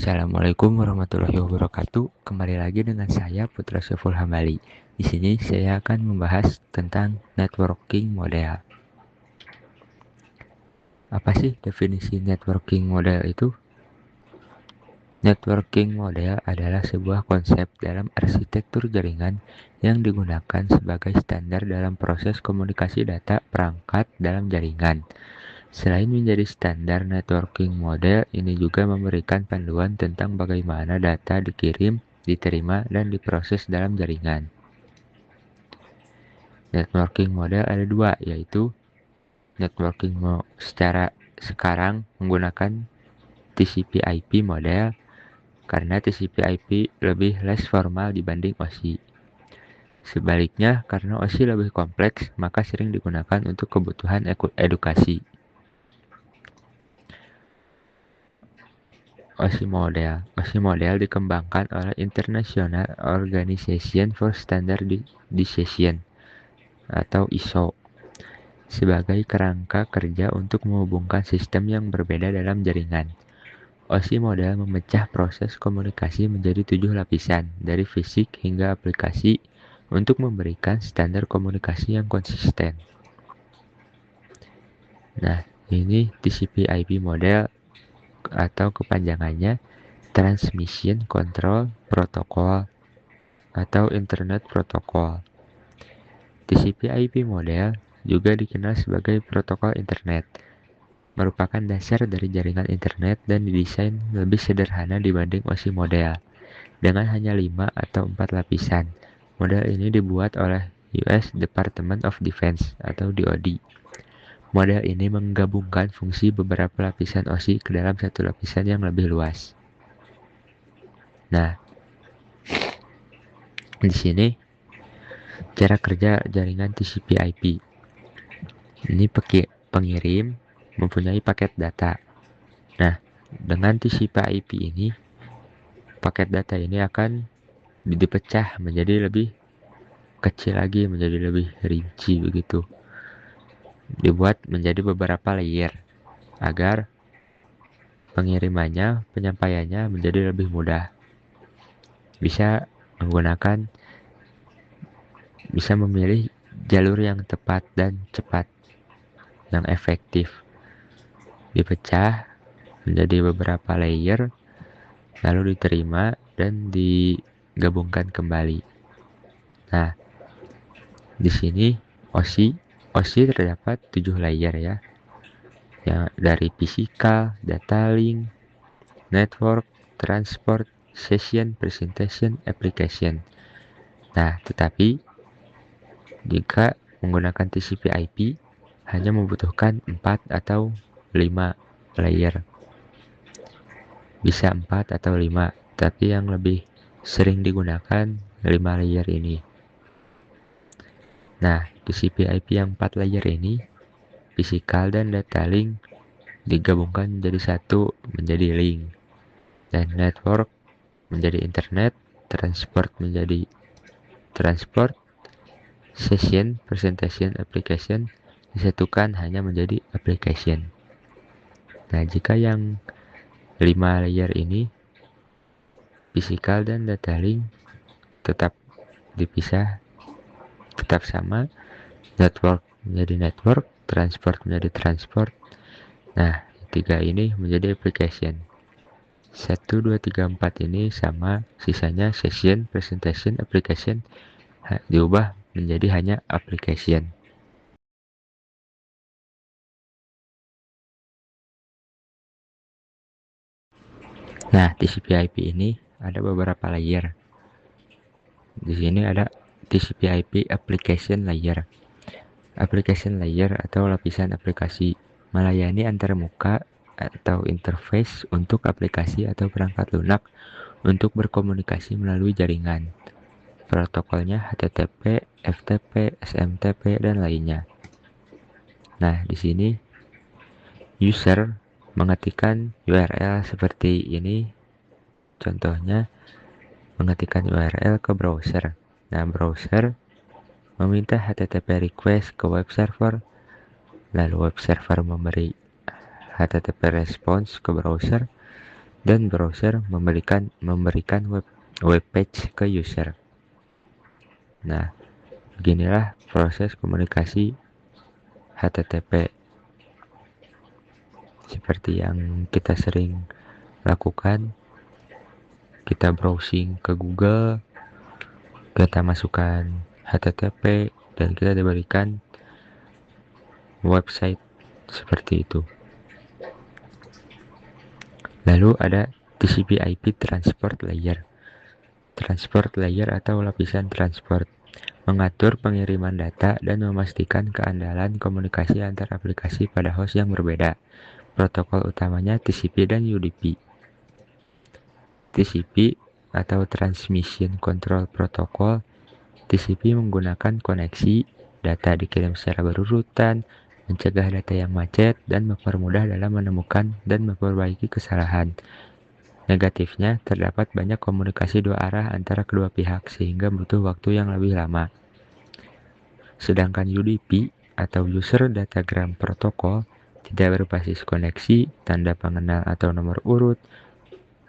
Assalamualaikum warahmatullahi wabarakatuh. Kembali lagi dengan saya Putra Syaful Hambali. Di sini saya akan membahas tentang networking model. Apa sih definisi networking model itu? Networking model adalah sebuah konsep dalam arsitektur jaringan yang digunakan sebagai standar dalam proses komunikasi data perangkat dalam jaringan. Selain menjadi standar networking model, ini juga memberikan panduan tentang bagaimana data dikirim, diterima, dan diproses dalam jaringan. Networking model ada dua, yaitu networking secara sekarang menggunakan TCP/IP model karena TCP/IP lebih less formal dibanding OSI. Sebaliknya, karena OSI lebih kompleks, maka sering digunakan untuk kebutuhan edukasi. OSI model dikembangkan oleh International Organization for Standardization atau ISO sebagai kerangka kerja untuk menghubungkan sistem yang berbeda dalam jaringan. OSI model memecah proses komunikasi menjadi 7 lapisan, dari fisik hingga aplikasi, untuk memberikan standar komunikasi yang konsisten. Nah, ini TCP/IP model atau kepanjangannya Transmission Control Protocol atau Internet Protocol. TCP/IP model juga dikenal sebagai protokol internet, merupakan dasar dari jaringan internet dan didesain lebih sederhana dibanding OSI model, dengan hanya 5 atau 4 lapisan. Model ini dibuat oleh US Department of Defense atau DoD. Model ini menggabungkan fungsi beberapa lapisan OSI ke dalam satu lapisan yang lebih luas. Nah, di sini cara kerja jaringan TCP/IP. Ini pengirim mempunyai paket data. Nah, dengan TCP/IP ini, paket data ini akan dipecah menjadi lebih kecil lagi, menjadi lebih rinci begitu. Dibuat menjadi beberapa layer agar pengirimannya, penyampaiannya menjadi lebih mudah. Bisa memilih jalur yang tepat dan cepat, yang efektif. Dipecah menjadi beberapa layer, lalu diterima dan digabungkan kembali. Nah, di sini OSI terdapat 7 layer ya. Yang dari physical, data link, network, transport, session, presentation, application. Nah, tetapi jika menggunakan TCP/IP hanya membutuhkan 4 atau 5 layer. Bisa 4 atau 5, tapi yang lebih sering digunakan 5 layer ini. Nah, TCP/IP yang 4 layer ini, physical dan data link digabungkan menjadi satu, menjadi link. Dan network menjadi internet, transport menjadi transport, session, presentation, application disatukan hanya menjadi application. Nah, jika yang 5 layer ini, physical dan data link tetap dipisah, tetap sama, network menjadi network, transport menjadi transport. Nah, 3 ini menjadi application. 1, 2, 3, 4 ini sama, sisanya session, presentation, application diubah menjadi hanya application. Nah, TCP/IP ini ada beberapa layer. Di sini ada TCP/IP application layer. Application layer atau lapisan aplikasi melayani antarmuka atau interface untuk aplikasi atau perangkat lunak untuk berkomunikasi melalui jaringan. Protokolnya HTTP, FTP, SMTP, dan lainnya. Nah, di sini user mengetikkan URL seperti ini. Contohnya, mengetikkan URL ke browser. Nah, browser meminta HTTP request ke web server, lalu web server memberi HTTP response ke browser, dan browser memberikan web page ke user. Nah, beginilah proses komunikasi HTTP seperti yang kita sering lakukan. Kita browsing ke Google, kita masukkan HTTP, dan kita diberikan website seperti itu. Lalu ada TCP/IP Transport Layer. Transport layer atau lapisan transport mengatur pengiriman data dan memastikan keandalan komunikasi antar aplikasi pada host yang berbeda. Protokol utamanya TCP dan UDP. TCP atau Transmission Control Protocol. TCP menggunakan koneksi, data dikirim secara berurutan, mencegah data yang macet, dan mempermudah dalam menemukan dan memperbaiki kesalahan. Negatifnya, terdapat banyak komunikasi dua arah antara kedua pihak sehingga butuh waktu yang lebih lama. Sedangkan UDP atau User Datagram Protocol tidak berbasis koneksi, tanda pengenal atau nomor urut,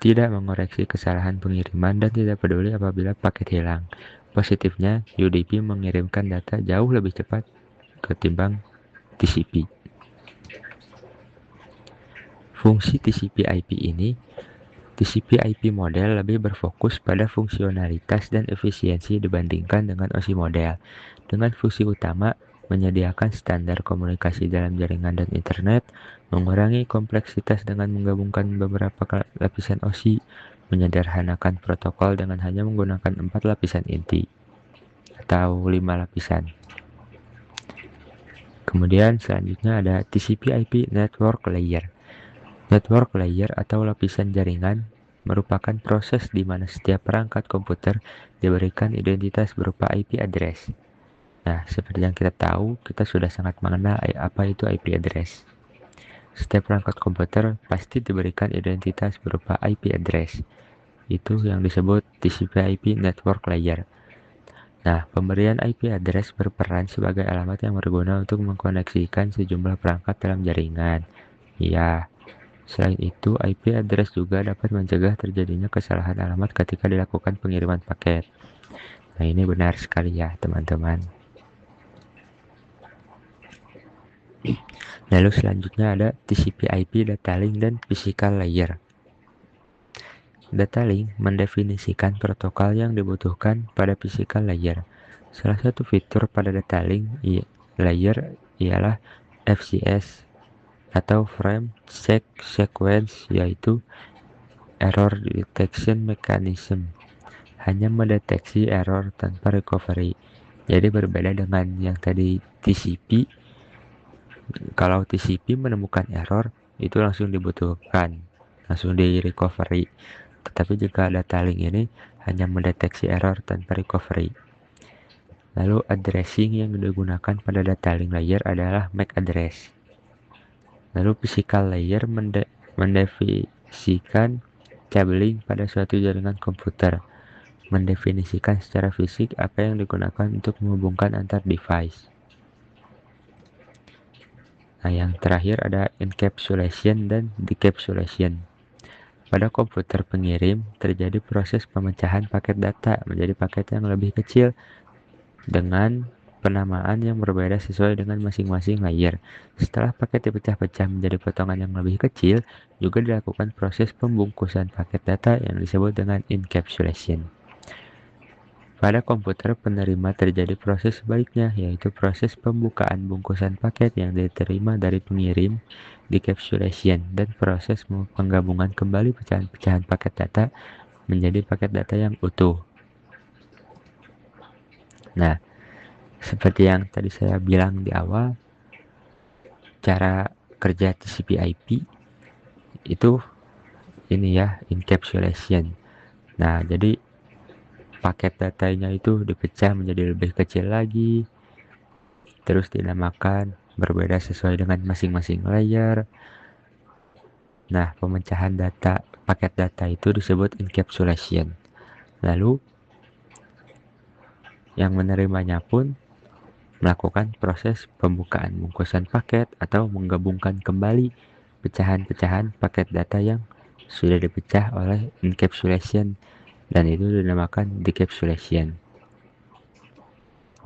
tidak mengoreksi kesalahan pengiriman, dan tidak peduli apabila paket hilang. Positifnya, UDP mengirimkan data jauh lebih cepat ketimbang TCP. Fungsi TCP/IP ini, TCP/IP model lebih berfokus pada fungsionalitas dan efisiensi dibandingkan dengan OSI model, dengan fungsi utama menyediakan standar komunikasi dalam jaringan dan internet, mengurangi kompleksitas dengan menggabungkan beberapa lapisan OSI, menyederhanakan protokol dengan hanya menggunakan 4 lapisan inti atau 5 lapisan. Kemudian selanjutnya ada TCP/IP Network Layer. Network layer atau lapisan jaringan merupakan proses di mana setiap perangkat komputer diberikan identitas berupa IP address. Nah, seperti yang kita tahu, kita sudah sangat mengenal apa itu IP address. Setiap perangkat komputer pasti diberikan identitas berupa IP address. Itu yang disebut TCP/IP Network Layer. Nah, pemberian IP address berperan sebagai alamat yang berguna untuk mengkoneksikan sejumlah perangkat dalam jaringan. Ya, selain itu, IP address juga dapat mencegah terjadinya kesalahan alamat ketika dilakukan pengiriman paket. Nah, ini benar sekali ya, teman-teman. Lalu selanjutnya ada TCP/IP Data Link dan Physical Layer. Data link mendefinisikan protokol yang dibutuhkan pada physical layer. Salah satu fitur pada data link layer ialah FCS atau Frame Check Sequence, yaitu Error Detection Mechanism, hanya mendeteksi error tanpa recovery. Jadi berbeda dengan yang tadi TCP. Kalau TCP menemukan error, itu langsung dibutuhkan, langsung di recovery. Tetapi jika data link ini hanya mendeteksi error tanpa recovery. Lalu addressing yang digunakan pada data link layer adalah MAC address. Lalu physical layer mendefinisikan cabling pada suatu jaringan komputer, mendefinisikan secara fisik apa yang digunakan untuk menghubungkan antar device. Nah, yang terakhir ada encapsulation dan decapsulation. Pada komputer pengirim, terjadi proses pemecahan paket data menjadi paket yang lebih kecil dengan penamaan yang berbeda sesuai dengan masing-masing layer. Setelah paket dipecah-pecah menjadi potongan yang lebih kecil, juga dilakukan proses pembungkusan paket data yang disebut dengan encapsulation. Pada komputer penerima terjadi proses sebaliknya, yaitu proses pembukaan bungkusan paket yang diterima dari pengirim, decapsulation, dan proses penggabungan kembali pecahan-pecahan paket data menjadi paket data yang utuh. Nah, seperti yang tadi saya bilang di awal, cara kerja TCP/IP itu ini ya, encapsulation. Nah, jadi paket datanya itu dipecah menjadi lebih kecil lagi, terus dinamakan berbeda sesuai dengan masing-masing layer. Nah, pemecahan data paket data itu disebut encapsulation. Lalu yang menerimanya pun melakukan proses pembukaan bungkusan paket atau menggabungkan kembali pecahan-pecahan paket data yang sudah dipecah oleh encapsulation dan itu dinamakan decapsulation.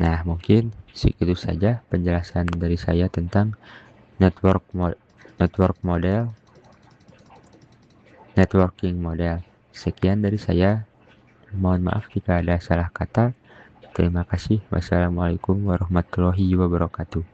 Nah, mungkin segitu saja penjelasan dari saya tentang network model, networking model. Sekian dari saya. Mohon maaf jika ada salah kata. Terima kasih. Wassalamualaikum warahmatullahi wabarakatuh.